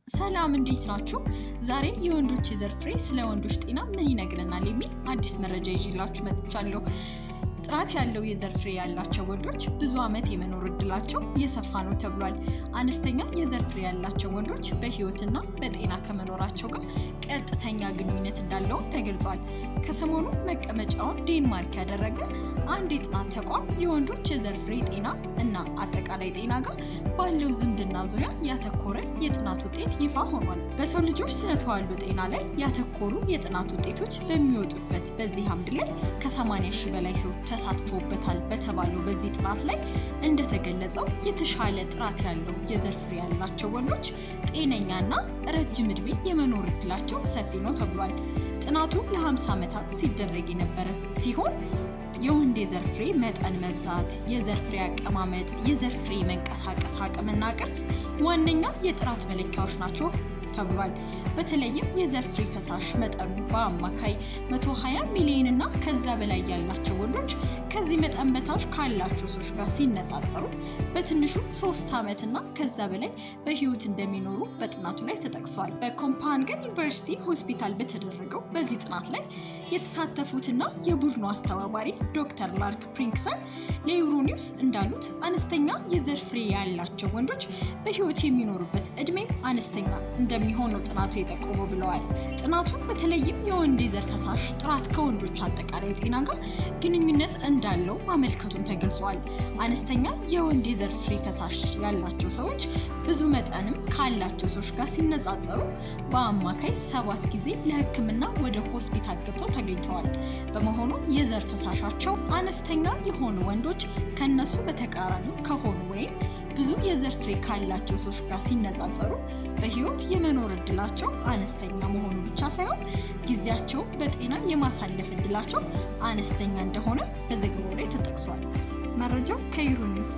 ሰላም እንዴት ናችሁ? ዛሬ የወንዶች የዘር ፍሬ ስለ ወንዶች ጤና ምን ይነግረናል የሚል አዲስ መረጃ ይዤላችሁ መጥቻለሁ። ጥራት ያለው የዘር ፍሬ ያላቸው ወንዶች ብዙ ዓመት የመኖር እድላቸው የሰፋ ነው ተብሏል። አነስተኛ የዘር ፍሬ ያላቸው ወንዶች በህይወትና በጤና ከመኖራቸው ጋር ቀጥተኛ ግንኙነት እንዳለው ተገልጿል። ከሰሞኑ መቀመጫውን ዴንማርክ ያደረገ አንድ የጥናት ተቋም የወንዶች የዘር ፍሬ ጤና እና አጠቃላይ ጤና ጋር ባለው ዝምድና ዙሪያ ያተኮረ የጥናት ውጤት ይፋ ሆኗል። በሰው ልጆች ስነ ተዋልዶ ጤና ላይ ያተኮሩ የጥናት ውጤቶች በሚወጡበት በዚህ አምድ ላይ ከ80 ሺህ በላይ ሰዎች ተሳትፎበታል በተባለው በዚህ ጥናት ላይ እንደተገለጸው የተሻለ ጥራት ያለው የዘር ፍሬ ያላቸው ወንዶች ጤነኛና ረጅም ዕድሜ የመኖር እድላቸው ሰፊ ነው ተብሏል። ጥናቱ ለ50 ዓመታት ሲደረግ የነበረ ሲሆን የወንድ የዘር ፍሬ መጠን መብዛት፣ የዘር ፍሬ አቀማመጥ፣ የዘር ፍሬ መንቀሳቀስ አቅምና ቅርጽ ዋነኛ የጥራት መለኪያዎች ናቸው ተብሏል። በተለይም የዘር ፍሬ ፈሳሽ መጠኑ በአማካይ 120 ሚሊዮን እና ከዛ በላይ ያላቸው ወንዶች ከዚህ መጠን በታች ካላቸው ሰዎች ጋር ሲነጻጸሩ በትንሹ 3 ዓመት እና ከዛ በላይ በህይወት እንደሚኖሩ በጥናቱ ላይ ተጠቅሷል። በኮፐንሃገን ዩኒቨርሲቲ ሆስፒታል በተደረገው በዚህ ጥናት ላይ የተሳተፉትና የቡድኑ አስተባባሪ ዶክተር ላርክ ፕሪንክሰን ለዩሮኒውስ እንዳሉት አነስተኛ የዘር ፍሬ ያላቸው ወንዶች በህይወት የሚኖሩበት እድሜ አነስተኛ እንደሚሆነው ጥናቱ የጠቆመው ብለዋል። ጥናቱ በተለይም የወንድ የዘር ፈሳሽ ጥራት ከወንዶች አጠቃላይ ጤና ጋር ግንኙነት እንዳለው ማመልከቱን ተገልጿል። አነስተኛ የወንድ የዘር ፍሬ ፈሳሽ ያላቸው ሰዎች ብዙ መጠንም ካላቸው ሰዎች ጋር ሲነጻጸሩ በአማካይ 7 ጊዜ ለሕክምና ወደ ሆስፒታል ገብተው ተገኝተዋል። በመሆኑ የዘር ፈሳሻቸው አነስተኛ የሆኑ ወንዶች ከነሱ በተቃራኒ ከሆኑ ወይም ብዙ የዘር ፍሬ ካላቸው ሰዎች ጋር ሲነጻጸሩ በህይወት የመኖር እድላቸው አነስተኛ መሆኑ ብቻ ሳይሆን ጊዜያቸው በጤና የማሳለፍ እድላቸው አነስተኛ እንደሆነ በዘገባው ላይ ተጠቅሷል። መረጃው ከዩሮኒውስ